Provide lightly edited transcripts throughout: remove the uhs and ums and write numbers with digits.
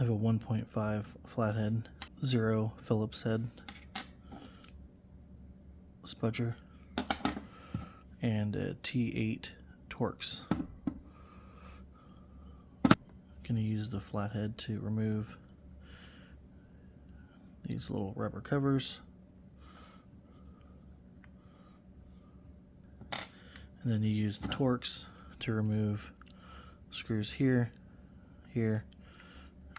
have a 1.5 flathead, 0 Phillips head spudger, and a T8 Torx. Going to use the flathead to remove these little rubber covers, and then you use the Torx to remove screws here, here,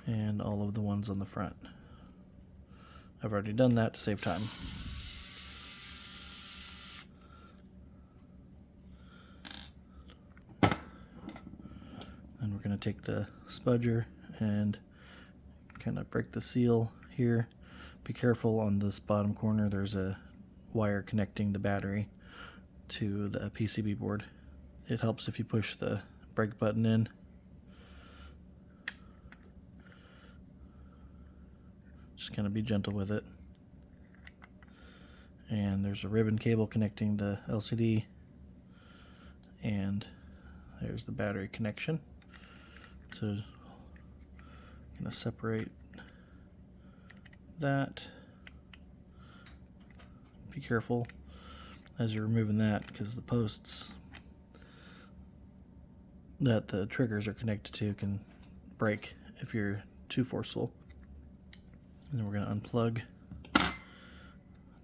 and all of the ones on the front. I've already done that to save time. And we're going to take the spudger and kind of break the seal here. Be careful on this bottom corner, there's a wire connecting the battery to the PCB board. It helps if you push the brake button in. Just kind of be gentle with it. And there's a ribbon cable connecting the LCD, and there's the battery connection. So I'm going to separate that. Be careful as you're removing that, because the posts that the triggers are connected to can break if you're too forceful. And then we're going to unplug the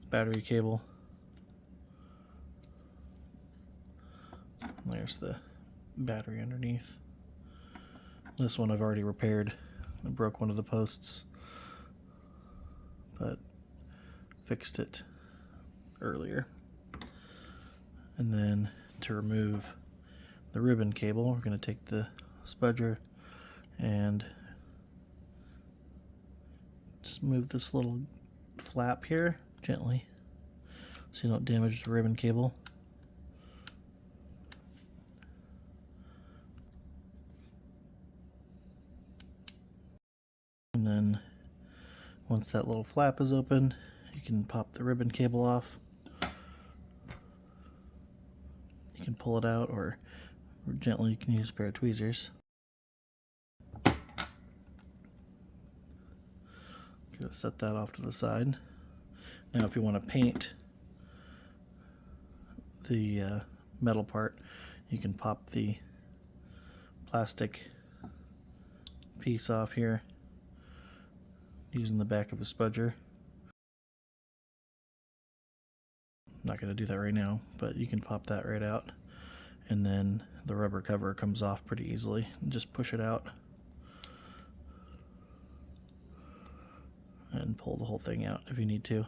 battery cable. There's the battery underneath. This one I've already repaired. I broke one of the posts, but fixed it earlier. And then to remove the ribbon cable, we're going to take the spudger and just move this little flap here gently so you don't damage the ribbon cable. And then once that little flap is open, you can pop the ribbon cable off. You can pull it out, or gently you can use a pair of tweezers. Set that off to the side. Now if you want to paint the metal part, you can pop the plastic piece off here using the back of a spudger. I'm not going to do that right now, but you can pop that right out, and then the rubber cover comes off pretty easily. Just push it out and pull the whole thing out if you need to.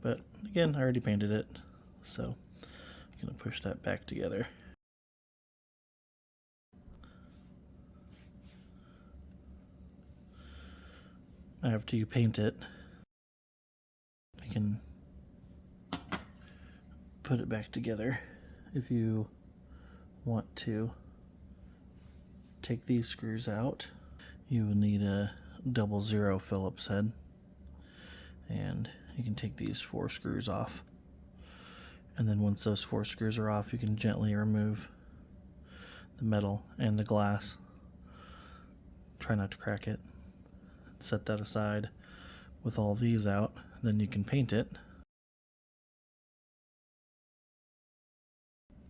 But again, I already painted it, so I'm going to push that back together. After you paint it, you can put it back together. If you want to take these screws out, you will need a 00 Phillips head, and you can take these 4 screws off. And then once those 4 screws are off, you can gently remove the metal and the glass. Try not to crack it. Set that aside with all these out, then you can paint it,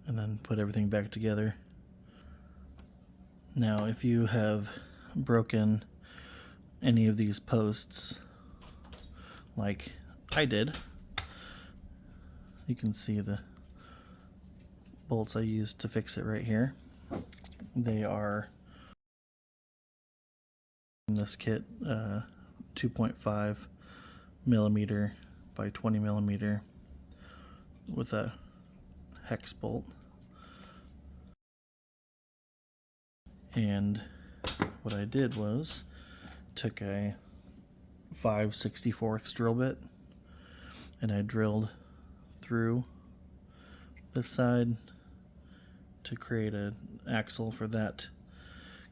and then put everything back together. Now if you have broken any of these posts like I did, you can see the bolts I used to fix it right here. They are in this kit 2.5 millimeter by 20 millimeter with a hex bolt. And what I did was took a 5/64 drill bit and I drilled through this side to create an axle for that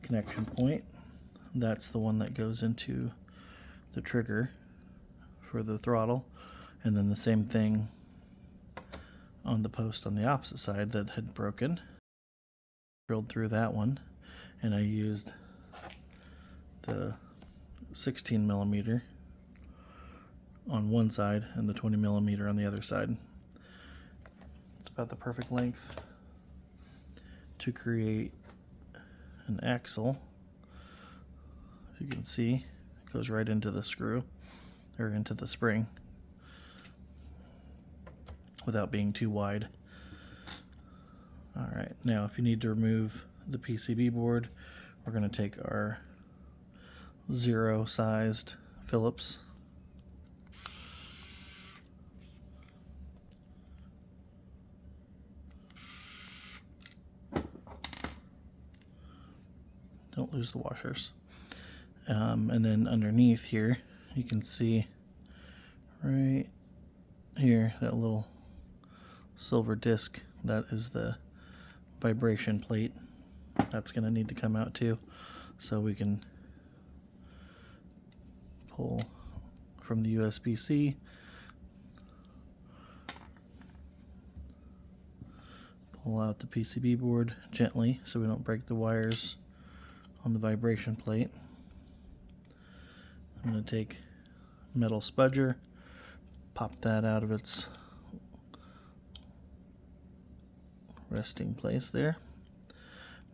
connection point. That's the one that goes into the trigger for the throttle, and then the same thing on the post on the opposite side that had broken. Drilled through that one, and I used the 16 millimeter on one side and the 20 millimeter on the other side. It's about the perfect length to create an axle. As you can see, it goes right into the screw, or into the spring, without being too wide. Alright, now if you need to remove the PCB board, we're going to take our 0 sized Phillips. Don't lose the washers. And then underneath here, you can see right here, that little silver disc, that is the vibration plate. That's going to need to come out too, so we can pull from the USB-C, pull out the PCB board gently so we don't break the wires on the vibration plate. I'm going to take metal spudger, pop that out of its resting place there.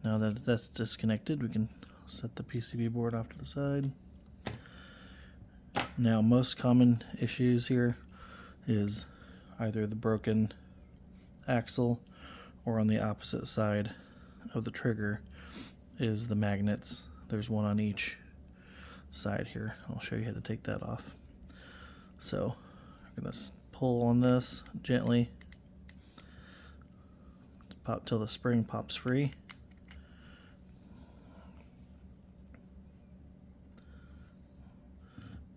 Now that that's disconnected, we can set the PCB board off to the side. Now, most common issues here is either the broken axle, or on the opposite side of the trigger is the magnets. There's one on each side here. I'll show you how to take that off. So I'm going to pull on this gently, pop till the spring pops free.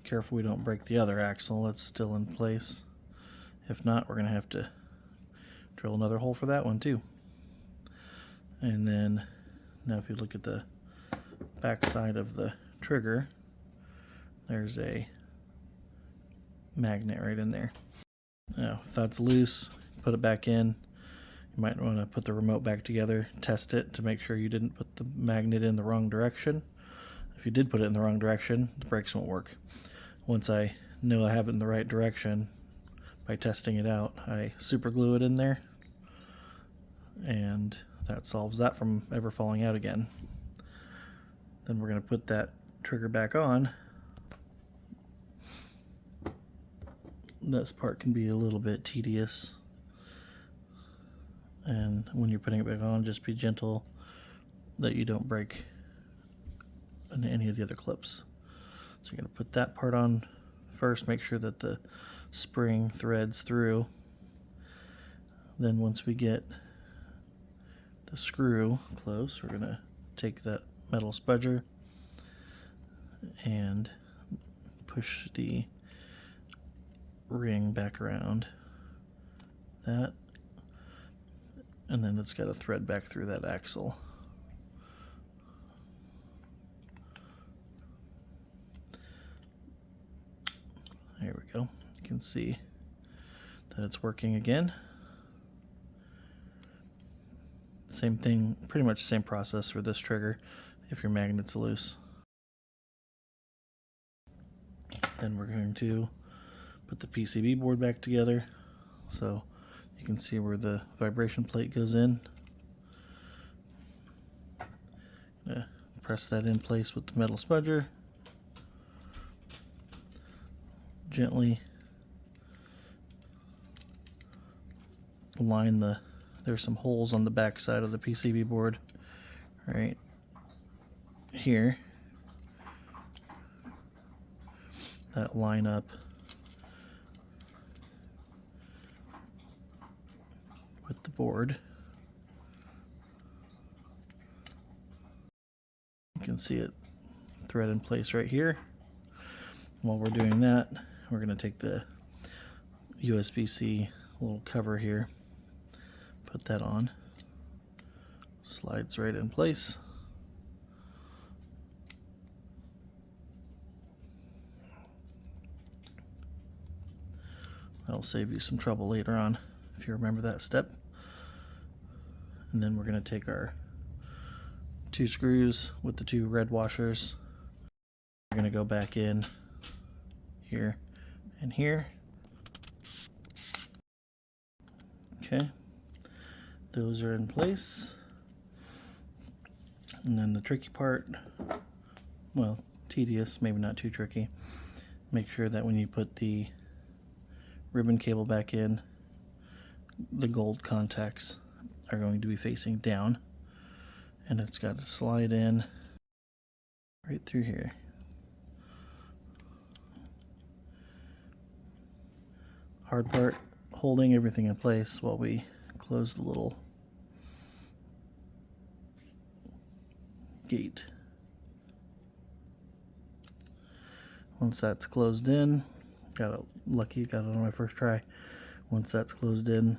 Careful we don't break the other axle, that's still in place. If not, we're going to have to drill another hole for that one too. And then now if you look at the back side of the trigger, there's a magnet right in there. Now if that's loose, put it back in. You might want to put the remote back together, test it to make sure you didn't put the magnet in the wrong direction. If you did put it in the wrong direction, the brakes won't work. Once I know I have it in the right direction by testing it out, I super glue it in there, and that solves that from ever falling out again. Then we're going to put that trigger back on. This part can be a little bit tedious, and when you're putting it back on, just be gentle that you don't break any of the other clips. So you're going to put that part on first, make sure that the spring threads through. Then once we get the screw close, we're going to take that metal spudger and push the ring back around that, and then it's got to thread back through that axle. There we go. You can see that it's working again. Same thing, pretty much the same process for this trigger if your magnet's loose. Then we're going to put the PCB board back together so you can see where the vibration plate goes in. Press that in place with the metal spudger. Gently line there's some holes on the back side of the PCB board right here that line up with the board. You can see it thread in place right here. While we're doing that, we're going to take the USB-C little cover here, put that on, slides right in place. That'll save you some trouble later on if you remember that step. And then we're going to take our 2 screws with the 2 red washers, We're going to go back in here and here. Okay, those are in place. And then the tricky part, well, tedious, maybe not too tricky. Make sure that when you put the ribbon cable back in, the gold contacts are going to be facing down, and it's got to slide in right through here. Hard part, holding everything in place while we close the little gate. Once that's closed in, got it lucky, got it on my first try. Once that's closed in,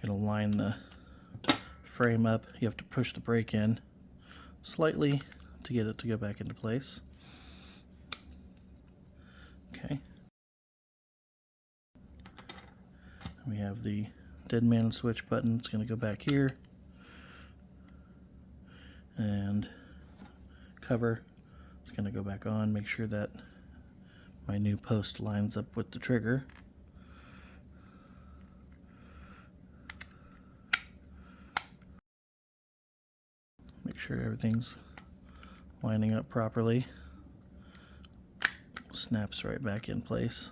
gonna line the frame up. You have to push the brake in slightly to get it to go back into place. Okay. We have the dead man switch button. It's going to go back here. And cover. It's going to go back on. Make sure that my new post lines up with the trigger. Make sure everything's lining up properly. Snaps right back in place.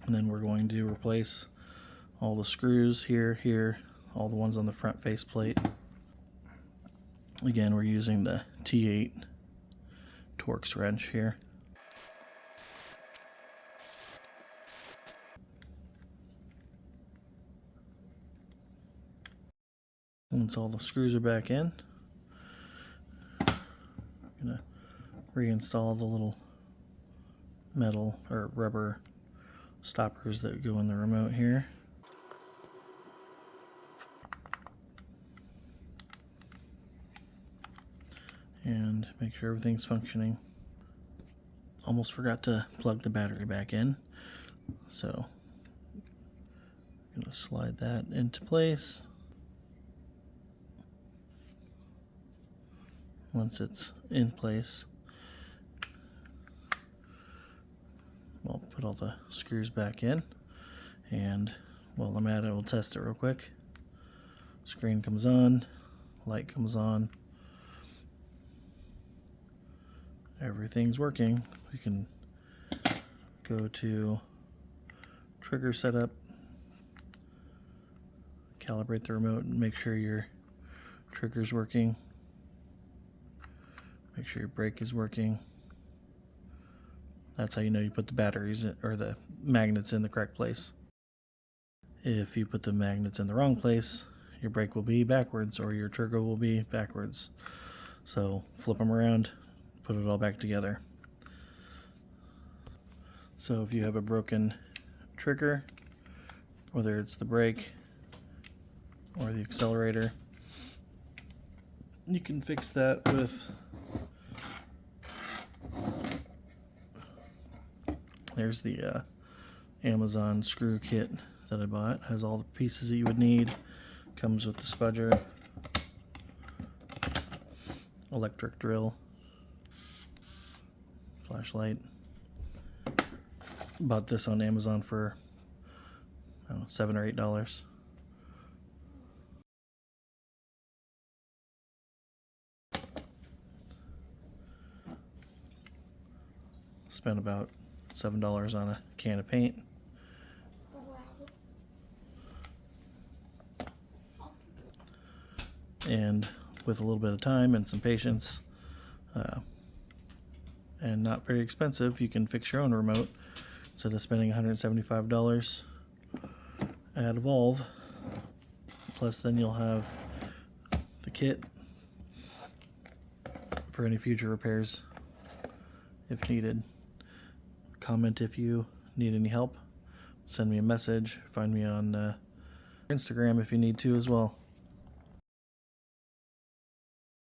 And then we're going to replace all the screws here, all the ones on the front faceplate. Again, we're using the T8 Torx wrench here. Once all the screws are back in, I'm gonna reinstall the little metal or rubber stoppers that go in the remote here. And make sure everything's functioning. Almost forgot to plug the battery back in, so I'm gonna slide that into place. Once it's in place, I'll put all the screws back in, and while I'm at it, we'll test it real quick. Screen comes on, light comes on, everything's working. We can go to trigger setup, calibrate the remote and make sure your trigger's working, make sure your brake is working. That's how you know you put the batteries in, or the magnets in the correct place. If you put the magnets in the wrong place, your brake will be backwards or your trigger will be backwards. So flip them around, put it all back together. So if you have a broken trigger, whether it's the brake or the accelerator, you can fix that with there's the Amazon screw kit that I bought. Has all the pieces that you would need. Comes with the spudger, electric drill, flashlight. Bought this on Amazon for I don't know, $7 or $8. Spent about $7 on a can of paint. And with a little bit of time and some patience, and not very expensive, you can fix your own remote instead of spending $175 at Evolve. Plus then you'll have the kit for any future repairs if needed. Comment if you need any help. Send me a message. Find me on Instagram if you need to as well.